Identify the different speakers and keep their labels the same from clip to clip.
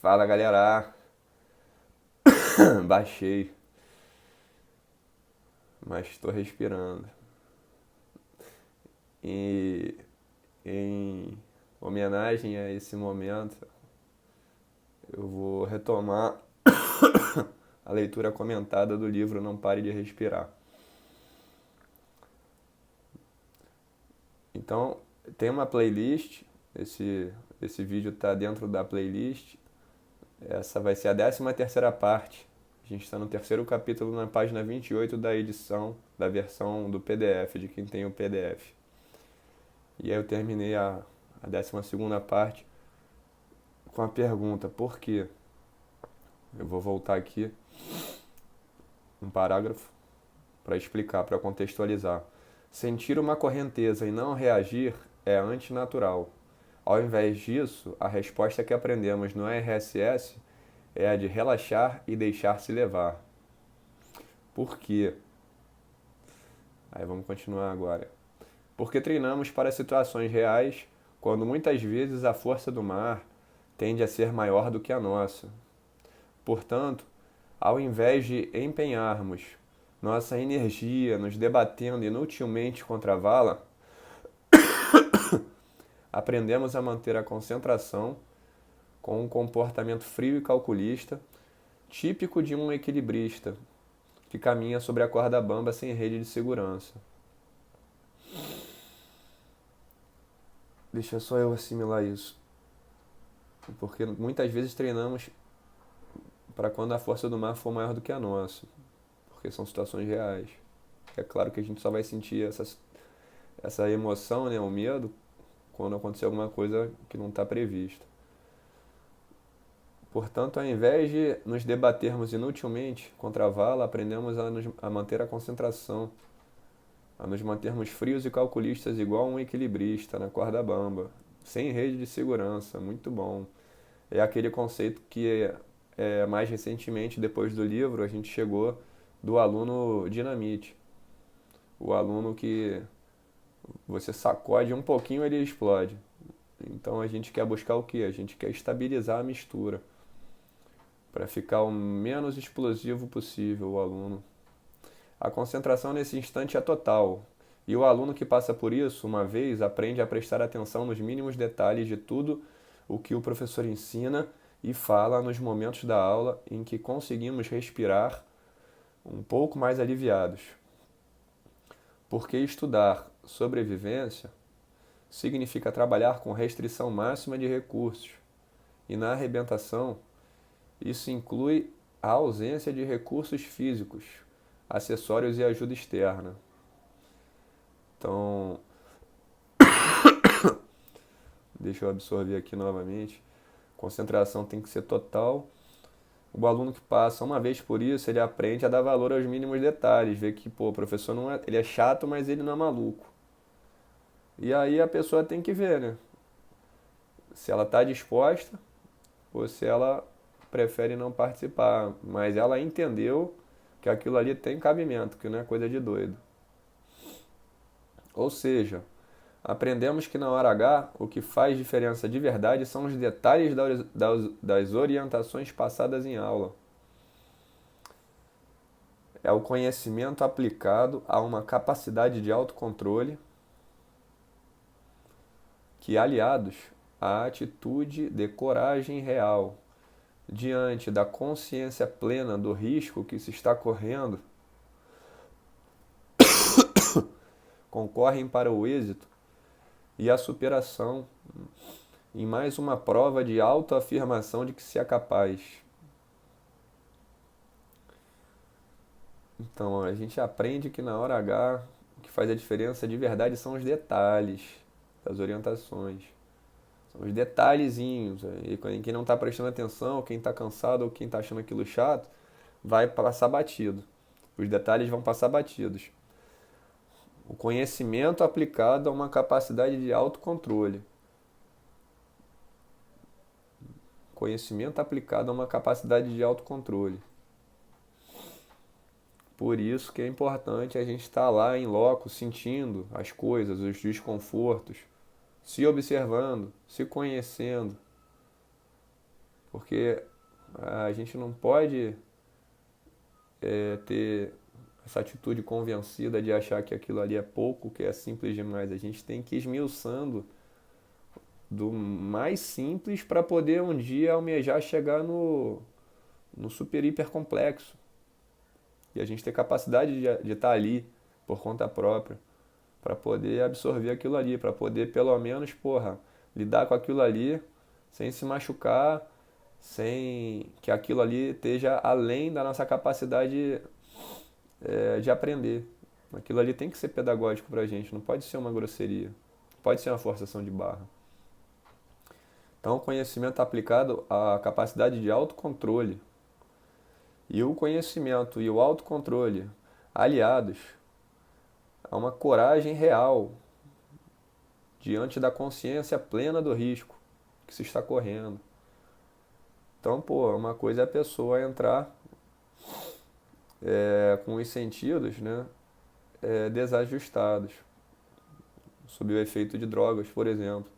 Speaker 1: Fala galera, baixei, mas estou respirando. E em homenagem a esse momento, eu vou retomar a leitura comentada do livro Não Pare de Respirar. Então, tem uma playlist, esse vídeo está dentro da playlist. Essa vai ser a 13ª parte. A gente está no terceiro capítulo, na página 28 da edição, da versão do PDF, de quem tem o PDF. E aí eu terminei a 12ª parte com a pergunta, por quê? Eu vou voltar aqui um parágrafo para explicar, para contextualizar. Sentir uma correnteza e não reagir é antinatural. Ao invés disso, a resposta que aprendemos no RSS é a de relaxar e deixar-se levar. Por quê? Aí vamos continuar agora. Porque treinamos para situações reais, quando muitas vezes a força do mar tende a ser maior do que a nossa. Portanto, ao invés de empenharmos nossa energia nos debatendo inutilmente contra a vala, aprendemos a manter a concentração com um comportamento frio e calculista, típico de um equilibrista que caminha sobre a corda bamba sem rede de segurança. Deixa só eu assimilar isso. Porque muitas vezes treinamos para quando a força do mar for maior do que a nossa. Porque são situações reais. É claro que a gente só vai sentir essa emoção, né, o medo, quando acontecer alguma coisa que não está prevista. Portanto, ao invés de nos debatermos inutilmente contra a vala, aprendemos a manter a concentração, a nos mantermos frios e calculistas igual um equilibrista na corda bamba, sem rede de segurança. Muito bom. É aquele conceito que mais recentemente, depois do livro, a gente chegou do aluno dinamite. O aluno que você sacode um pouquinho, ele explode. Então a gente quer buscar o quê? A gente quer estabilizar a mistura para ficar o menos explosivo possível o aluno. A concentração nesse instante é total. E o aluno que passa por isso, uma vez, aprende a prestar atenção nos mínimos detalhes de tudo o que o professor ensina e fala nos momentos da aula em que conseguimos respirar um pouco mais aliviados. Porque estudar sobrevivência significa trabalhar com restrição máxima de recursos. E na arrebentação, isso inclui a ausência de recursos físicos, acessórios e ajuda externa. Então, deixa eu absorver aqui novamente. Concentração tem que ser total. O aluno que passa uma vez por isso, ele aprende a dar valor aos mínimos detalhes, ver que, pô, o professor não é, ele é chato, mas ele não é maluco. E aí a pessoa tem que ver, né? Se ela está disposta ou se ela prefere não participar, mas ela entendeu que aquilo ali tem cabimento, que não é coisa de doido. Ou seja, aprendemos que na hora H o que faz diferença de verdade são os detalhes das orientações passadas em aula. É o conhecimento aplicado a uma capacidade de autocontrole que, aliados à atitude de coragem real, diante da consciência plena do risco que se está correndo, concorrem para o êxito e a superação em mais uma prova de autoafirmação de que se é capaz. Então, a gente aprende que na hora H o que faz a diferença de verdade são os detalhes das orientações. São os detalhezinhos. E quem não está prestando atenção, quem está cansado ou quem está achando aquilo chato, vai passar batido. Os detalhes vão passar batidos. O conhecimento aplicado a uma capacidade de autocontrole. Conhecimento aplicado a uma capacidade de autocontrole. Por isso que é importante a gente estar lá em loco, sentindo as coisas, os desconfortos, se observando, se conhecendo. Porque a gente não pode ter essa atitude convencida de achar que aquilo ali é pouco, que é simples demais. A gente tem que ir esmiuçando do mais simples para poder um dia almejar chegar no super hiper complexo. E a gente ter capacidade de estar ali por conta própria, para poder absorver aquilo ali, para poder pelo menos, porra, lidar com aquilo ali sem se machucar, sem que aquilo ali esteja além da nossa capacidade de aprender. Aquilo ali tem que ser pedagógico pra gente, não pode ser uma grosseria, pode ser uma forçação de barra. Então, o conhecimento aplicado à capacidade de autocontrole e o conhecimento e o autocontrole aliados a uma coragem real diante da consciência plena do risco que se está correndo. Então, pô, uma coisa é a pessoa entrar com os sentidos, né, desajustados, sob o efeito de drogas, por exemplo.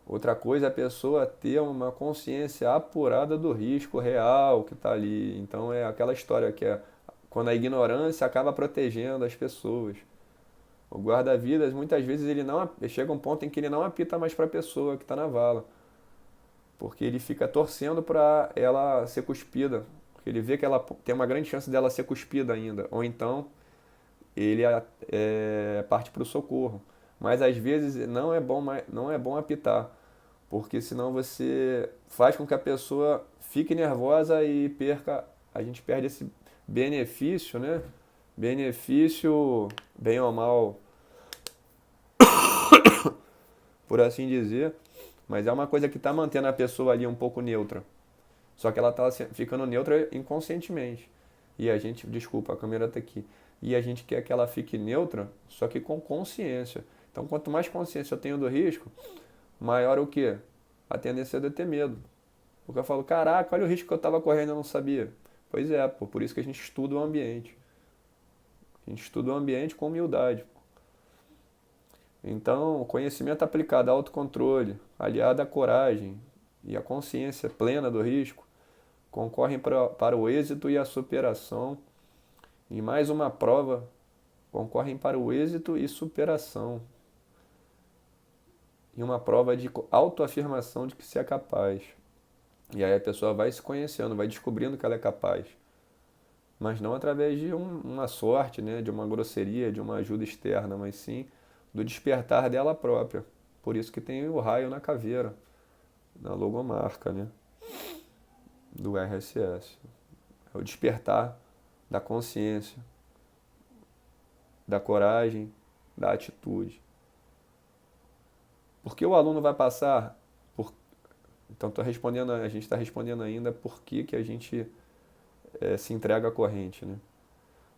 Speaker 1: Outra coisa é a pessoa ter uma consciência apurada do risco real que está ali. Então é aquela história que é quando a ignorância acaba protegendo as pessoas. O guarda-vidas, muitas vezes, ele não chega a um ponto em que ele não apita mais para a pessoa que está na vala, porque ele fica torcendo para ela ser cuspida, porque ele vê que ela tem uma grande chance dela ser cuspida ainda, ou então ele parte para o socorro. Mas às vezes não é bom apitar, porque senão você faz com que a pessoa fique nervosa e a gente perde esse benefício, né? Benefício, bem ou mal, por assim dizer, mas é uma coisa que está mantendo a pessoa ali um pouco neutra. Só que ela está ficando neutra inconscientemente. E a gente, desculpa, a câmera está aqui. E a gente quer que ela fique neutra, só que com consciência. Então, quanto mais consciência eu tenho do risco, maior o quê? A tendência de eu ter medo. Porque eu falo, caraca, olha o risco que eu estava correndo e eu não sabia. Pois é, pô, por isso que a gente estuda o ambiente. A gente estuda o ambiente com humildade. Então, o conhecimento aplicado ao autocontrole, aliado à coragem e à consciência plena do risco, concorrem para o êxito e a superação. E mais uma prova, concorrem para o êxito e superação. E uma prova de autoafirmação de que se é capaz. E aí a pessoa vai se conhecendo, vai descobrindo que ela é capaz. Mas não através de uma sorte, né, de uma grosseria, de uma ajuda externa, mas sim do despertar dela própria. Por isso que tem o raio na caveira, na logomarca, né, do RSS. É o despertar da consciência, da coragem, da atitude. Porque o aluno vai passar por... Então a gente está respondendo ainda por que a gente se entrega à corrente, né?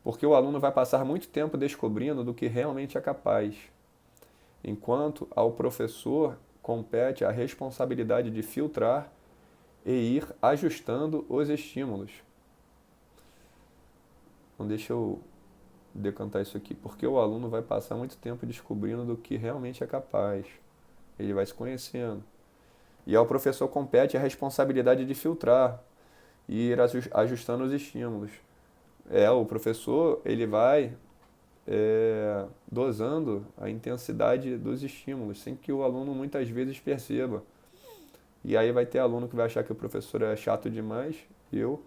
Speaker 1: Porque o aluno vai passar muito tempo descobrindo do que realmente é capaz, enquanto ao professor compete a responsabilidade de filtrar e ir ajustando os estímulos. Então deixa eu decantar isso aqui. Porque o aluno vai passar muito tempo descobrindo do que realmente é capaz. Ele vai se conhecendo. E ao professor compete a responsabilidade de filtrar e ir ajustando os estímulos. O professor ele vai dosando a intensidade dos estímulos, sem que o aluno muitas vezes perceba. E aí vai ter aluno que vai achar que o professor é chato demais, eu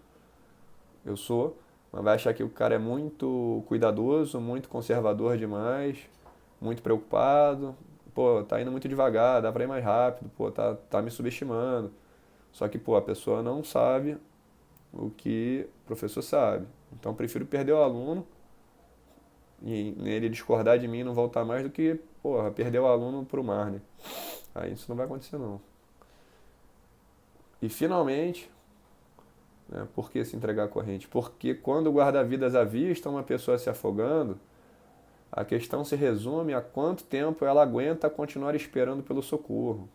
Speaker 1: sou, mas vai achar que o cara é muito cuidadoso, muito conservador demais, muito preocupado. Pô, tá indo muito devagar, dá pra ir mais rápido, pô, tá me subestimando. Só que, pô, a pessoa não sabe o que o professor sabe. Então, eu prefiro perder o aluno e nele discordar de mim e não voltar mais do que, porra, perder o aluno pro mar, né? Aí isso não vai acontecer, não. E, finalmente, né, por que se entregar à corrente? Porque quando o guarda-vidas avista uma pessoa se afogando, a questão se resume a quanto tempo ela aguenta continuar esperando pelo socorro.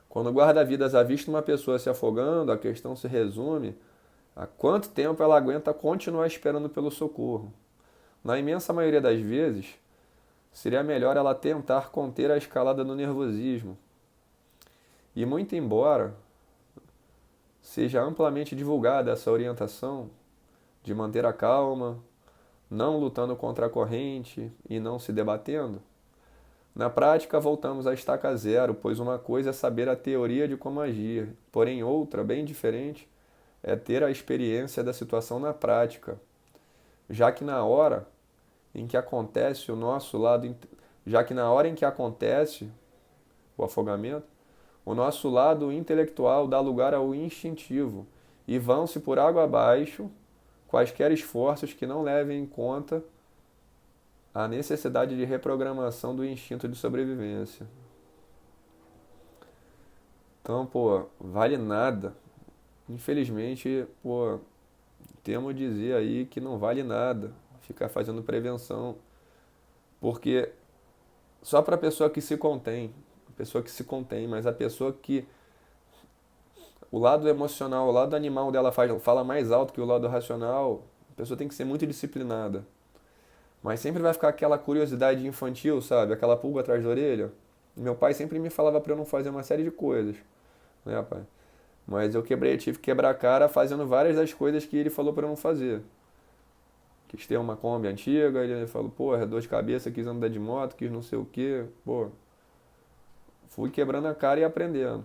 Speaker 1: Quando o guarda-vidas avista uma pessoa se afogando, a questão se resume a quanto tempo ela aguenta continuar esperando pelo socorro. Na imensa maioria das vezes, seria melhor ela tentar conter a escalada do nervosismo E muito embora seja amplamente divulgada essa orientação de manter a calma, não lutando contra a corrente e não se debatendo, na prática voltamos à estaca zero, pois uma coisa é saber a teoria de como agir, porém outra, bem diferente, é ter a experiência da situação na prática, já que na hora em que acontece o nosso lado, já que na hora em que acontece o afogamento, o nosso lado intelectual dá lugar ao instintivo e vão-se por água abaixo quaisquer esforços que não levem em conta a necessidade de reprogramação do instinto de sobrevivência. Então, pô, vale nada. Infelizmente, pô, temo dizer aí que não vale nada ficar fazendo prevenção, porque só para a pessoa que se contém, mas a pessoa que o lado emocional, o lado animal dela fala mais alto que o lado racional, a pessoa tem que ser muito disciplinada. Mas sempre vai ficar aquela curiosidade infantil, sabe? Aquela pulga atrás da orelha. Meu pai sempre me falava para eu não fazer uma série de coisas, né, pai? Mas tive que quebrar a cara fazendo várias das coisas que ele falou para eu não fazer. Quis ter uma Kombi antiga, ele falou, pô, é dor de cabeça, quis andar de moto, quis não sei o quê. Pô, fui quebrando a cara e aprendendo.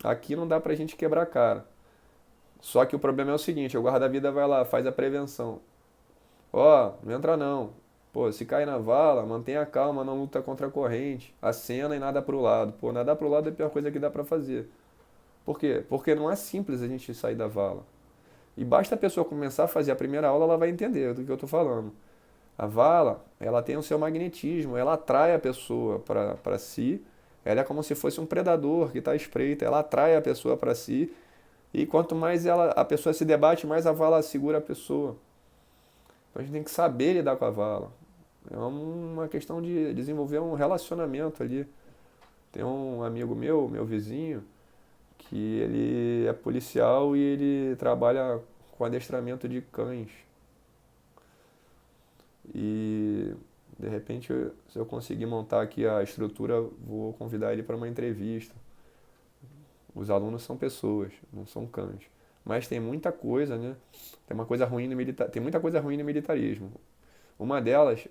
Speaker 1: Aqui não dá pra gente quebrar a cara. Só que o problema é o seguinte, o guarda-vida vai lá, faz a prevenção. Ó, não entra não. Pô, se cai na vala, mantenha a calma, não luta contra a corrente. Acena e nada pro lado. Pô, nadar pro lado é a pior coisa que dá pra fazer. Por quê? Porque não é simples a gente sair da vala. E basta a pessoa começar a fazer a primeira aula, ela vai entender do que eu tô falando. A vala, ela tem o seu magnetismo, ela atrai a pessoa para si. Ela é como se fosse um predador que está à espreita. Ela atrai a pessoa para si. E quanto mais a pessoa se debate, mais a vala segura a pessoa. Então a gente tem que saber lidar com a vala. É uma questão de desenvolver um relacionamento ali. Tem um amigo meu vizinho, que ele é policial e ele trabalha com adestramento de cães. E de repente, se eu conseguir montar aqui a estrutura, vou convidar ele para uma entrevista. Os alunos são pessoas, não são cães. Mas tem muita coisa, né? Tem muita coisa ruim no militarismo. Uma delas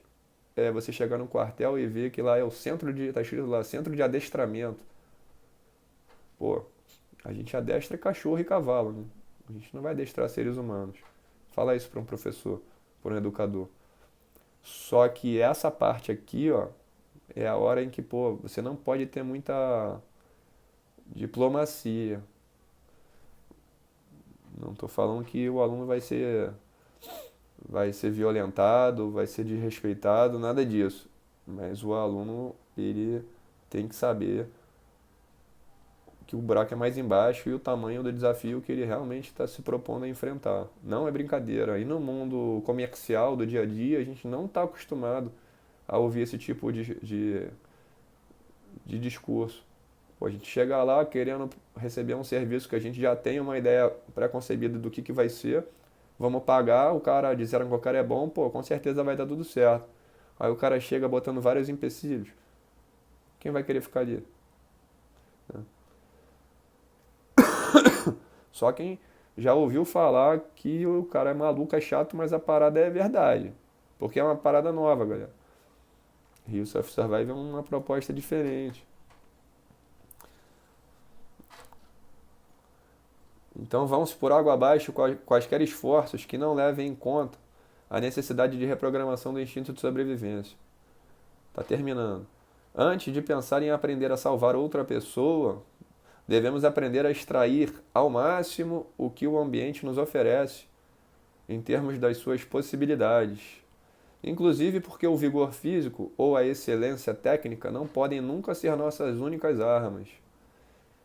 Speaker 1: é você chegar no quartel e ver que lá é o tá escrito lá, centro de adestramento. Pô, a gente adestra cachorro e cavalo, né? A gente não vai adestrar seres humanos. Fala isso para um professor, para um educador. Só que essa parte aqui, ó, é a hora em que, pô, você não pode ter muita diplomacia. Não estou falando que o aluno vai ser violentado, vai ser desrespeitado, nada disso. Mas o aluno, ele tem que saber que o buraco é mais embaixo e o tamanho do desafio que ele realmente está se propondo a enfrentar. Não é brincadeira. E no mundo comercial do dia a dia, a gente não está acostumado a ouvir esse tipo de discurso. Pô, a gente chega lá querendo receber um serviço que a gente já tem uma ideia pré-concebida do que vai ser. Vamos pagar, o cara disseram que o cara é bom, pô, com certeza vai dar tudo certo. Aí o cara chega botando vários empecilhos. Quem vai querer ficar ali? Né? Só quem já ouviu falar que o cara é maluco, é chato, mas a parada é verdade. Porque é uma parada nova, galera. Heroes of Survive é uma proposta diferente. Então vamos por água abaixo quaisquer esforços que não levem em conta a necessidade de reprogramação do instinto de sobrevivência. Está terminando. Antes de pensar em aprender a salvar outra pessoa, devemos aprender a extrair ao máximo o que o ambiente nos oferece em termos das suas possibilidades. Inclusive porque o vigor físico ou a excelência técnica não podem nunca ser nossas únicas armas,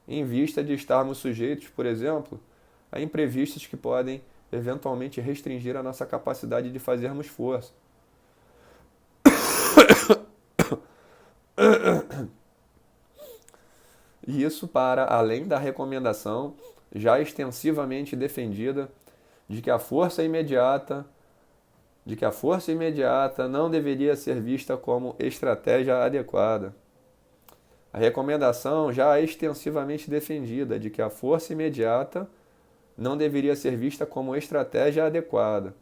Speaker 1: em vista de estarmos sujeitos, por exemplo, a imprevistos que podem eventualmente restringir a nossa capacidade de fazermos força. E isso para além da recomendação já extensivamente defendida de que a força imediata não deveria ser vista como estratégia adequada. A recomendação já é extensivamente defendida de que a força imediata não deveria ser vista como estratégia adequada.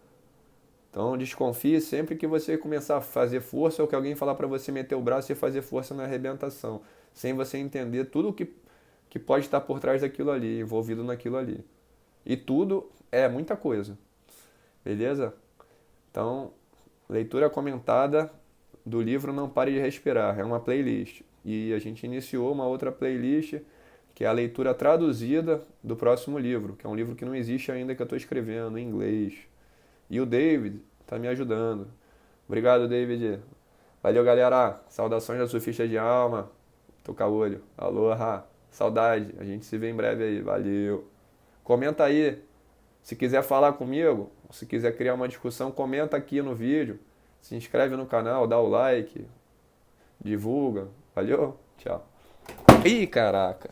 Speaker 1: Então desconfie sempre que você começar a fazer força ou que alguém falar para você meter o braço e fazer força na arrebentação, sem você entender tudo que pode estar por trás daquilo ali, envolvido naquilo ali. E tudo é muita coisa, beleza? Então, leitura comentada do livro Não Pare de Respirar, é uma playlist. E a gente iniciou uma outra playlist, que é a leitura traduzida do próximo livro, que é um livro que não existe ainda, que eu estou escrevendo em inglês. E o David está me ajudando. Obrigado, David. Valeu, galera. Saudações da surfista de alma. Toca olho. Aloha. Saudade. A gente se vê em breve aí. Valeu. Comenta aí. Se quiser falar comigo, se quiser criar uma discussão, comenta aqui no vídeo. Se inscreve no canal, dá o like. Divulga. Valeu. Tchau. Ih, caraca.